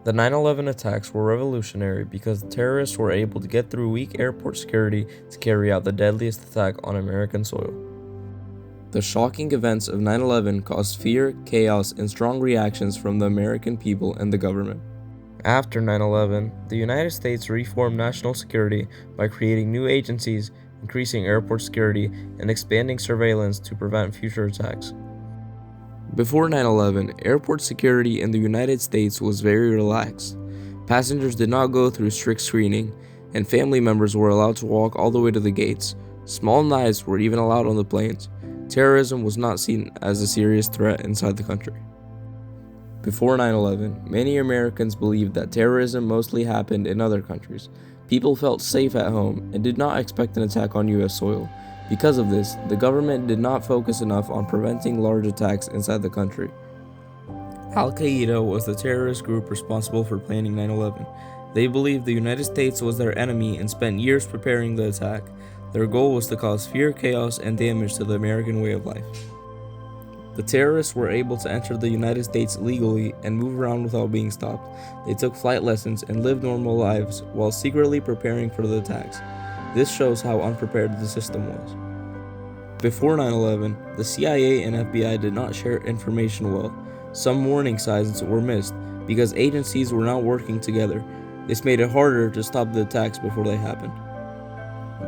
The 9/11 attacks were revolutionary because the terrorists were able to get through weak airport security to carry out the deadliest attack on American soil. The shocking events of 9/11 caused fear, chaos, and strong reactions from the American people and the government. After 9/11, the United States reformed national security by creating new agencies, increasing airport security, and expanding surveillance to prevent future attacks. Before 9/11, airport security in the United States was very relaxed. Passengers did not go through strict screening, and family members were allowed to walk all the way to the gates. Small knives were even allowed on the planes. Terrorism was not seen as a serious threat inside the country. Before 9/11, many Americans believed that terrorism mostly happened in other countries. People felt safe at home and did not expect an attack on U.S. soil. Because of this, the government did not focus enough on preventing large attacks inside the country. Al-Qaeda was the terrorist group responsible for planning 9/11. They believed the United States was their enemy and spent years preparing the attack. Their goal was to cause fear, chaos, and damage to the American way of life. The terrorists were able to enter the United States legally and move around without being stopped. They took flight lessons and lived normal lives while secretly preparing for the attacks. This shows how unprepared the system was. Before 9/11, the CIA and FBI did not share information well. Some warning signs were missed because agencies were not working together. This made it harder to stop the attacks before they happened.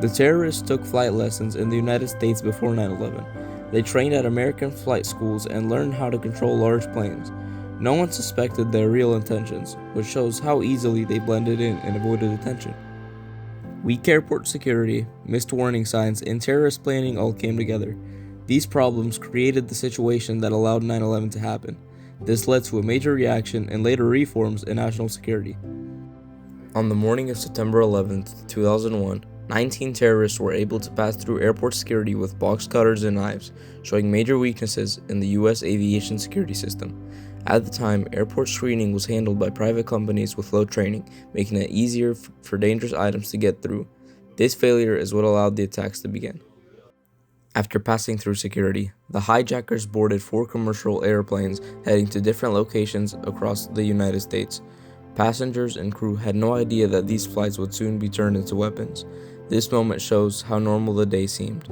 The terrorists took flight lessons in the United States before 9/11. They trained at American flight schools and learned how to control large planes. No one suspected their real intentions, which shows how easily they blended in and avoided attention. Weak airport security, missed warning signs, and terrorist planning all came together. These problems created the situation that allowed 9/11 to happen. This led to a major reaction and later reforms in national security. On the morning of September 11, 2001, 19 terrorists were able to pass through airport security with box cutters and knives, showing major weaknesses in the U.S. aviation security system. At the time, airport screening was handled by private companies with low training, making it easier for dangerous items to get through. This failure is what allowed the attacks to begin. After passing through security, the hijackers boarded 4 commercial airplanes heading to different locations across the United States. Passengers and crew had no idea that these flights would soon be turned into weapons. This moment shows how normal the day seemed.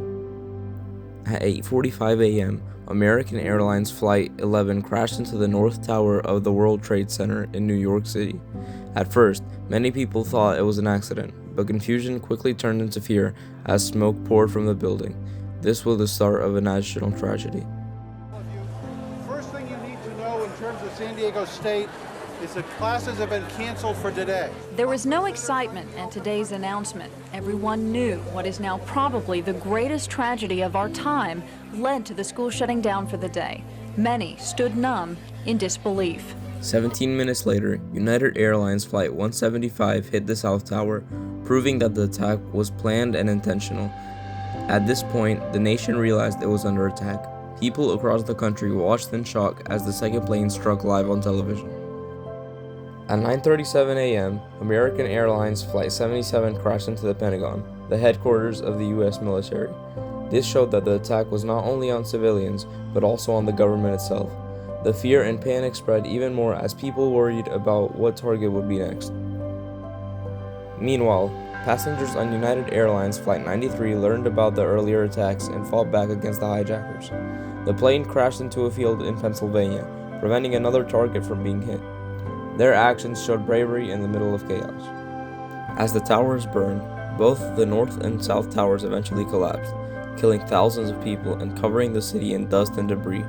At 8:45 a.m., American Airlines Flight 11 crashed into the North Tower of the World Trade Center in New York City. At first, many people thought it was an accident, but confusion quickly turned into fear as smoke poured from the building. This was the start of a national tragedy. First thing you need to know in terms of San Diego State is that classes have been canceled for today. There was no excitement at today's announcement. Everyone knew what is now probably the greatest tragedy of our time led to the school shutting down for the day. Many stood numb in disbelief. 17 minutes later, United Airlines Flight 175 hit the South Tower, proving that the attack was planned and intentional. At this point, the nation realized it was under attack. People across the country watched in shock as the second plane struck live on television. At 9:37 a.m., American Airlines Flight 77 crashed into the Pentagon, the headquarters of the U.S. military. This showed that the attack was not only on civilians, but also on the government itself. The fear and panic spread even more as people worried about what target would be next. Meanwhile, passengers on United Airlines Flight 93 learned about the earlier attacks and fought back against the hijackers. The plane crashed into a field in Pennsylvania, preventing another target from being hit. Their actions showed bravery in the middle of chaos. As the towers burned, both the north and south towers eventually collapsed, killing thousands of people and covering the city in dust and debris.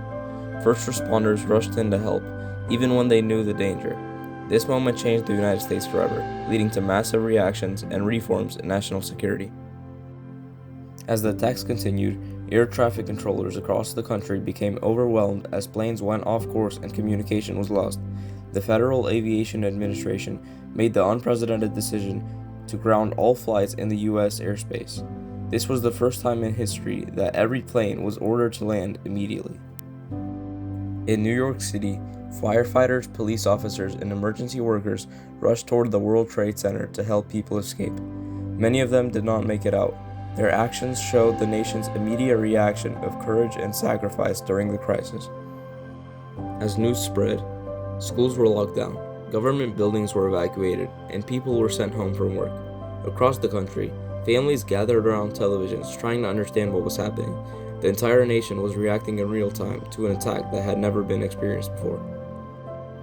First responders rushed in to help, even when they knew the danger. This moment changed the United States forever, leading to massive reactions and reforms in national security. As the attacks continued, air traffic controllers across the country became overwhelmed as planes went off course and communication was lost. The Federal Aviation Administration made the unprecedented decision to ground all flights in the U.S. airspace. This was the first time in history that every plane was ordered to land immediately. In New York City, firefighters, police officers, and emergency workers rushed toward the World Trade Center to help people escape. Many of them did not make it out. Their actions showed the nation's immediate reaction of courage and sacrifice during the crisis. As news spread, schools were locked down. Government buildings were evacuated, and people were sent home from work. Across the country, families gathered around televisions trying to understand what was happening. The entire nation was reacting in real time to an attack that had never been experienced before.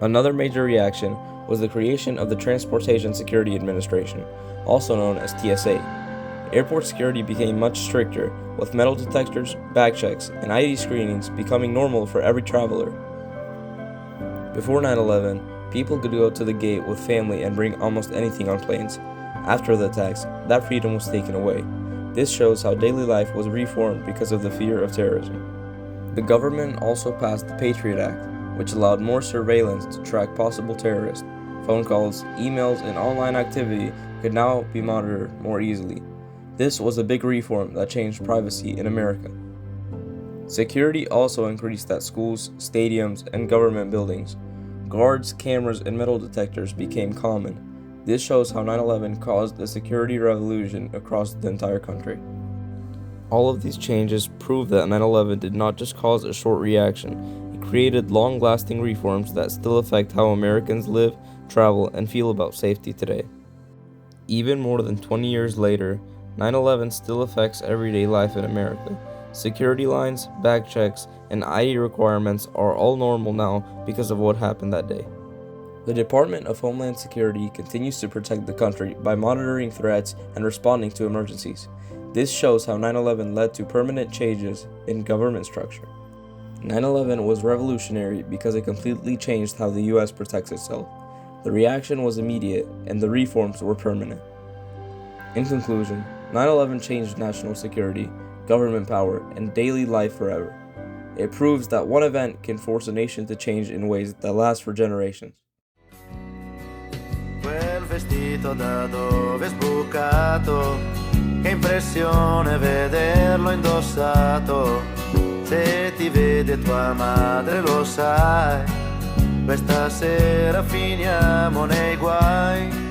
Another major reaction was the creation of the Transportation Security Administration, also known as TSA. Airport security became much stricter, with metal detectors, bag checks, and ID screenings becoming normal for every traveler. Before 9/11, people could go to the gate with family and bring almost anything on planes. After the attacks, that freedom was taken away. This shows how daily life was reformed because of the fear of terrorism. The government also passed the Patriot Act, which allowed more surveillance to track possible terrorists. Phone calls, emails, and online activity could now be monitored more easily. This was a big reform that changed privacy in America. Security also increased at schools, stadiums, and government buildings. Guards, cameras, and metal detectors became common. This shows how 9/11 caused a security revolution across the entire country. All of these changes prove that 9/11 did not just cause a short reaction, it created long-lasting reforms that still affect how Americans live, travel, and feel about safety today. Even more than 20 years later, 9/11 still affects everyday life in America. Security lines, bag checks, and ID requirements are all normal now because of what happened that day. The Department of Homeland Security continues to protect the country by monitoring threats and responding to emergencies. This shows how 9/11 led to permanent changes in government structure. 9/11 was revolutionary because it completely changed how the U.S. protects itself. The reaction was immediate, and the reforms were permanent. In conclusion, 9/11 changed national security, government power, and daily life forever. It proves that one event can force a nation to change in ways that last for generations. Quel vestito da dove è sbucato, che impressione vederlo indossato. Se ti vede tua madre lo sai, questa sera finiamo nei guai.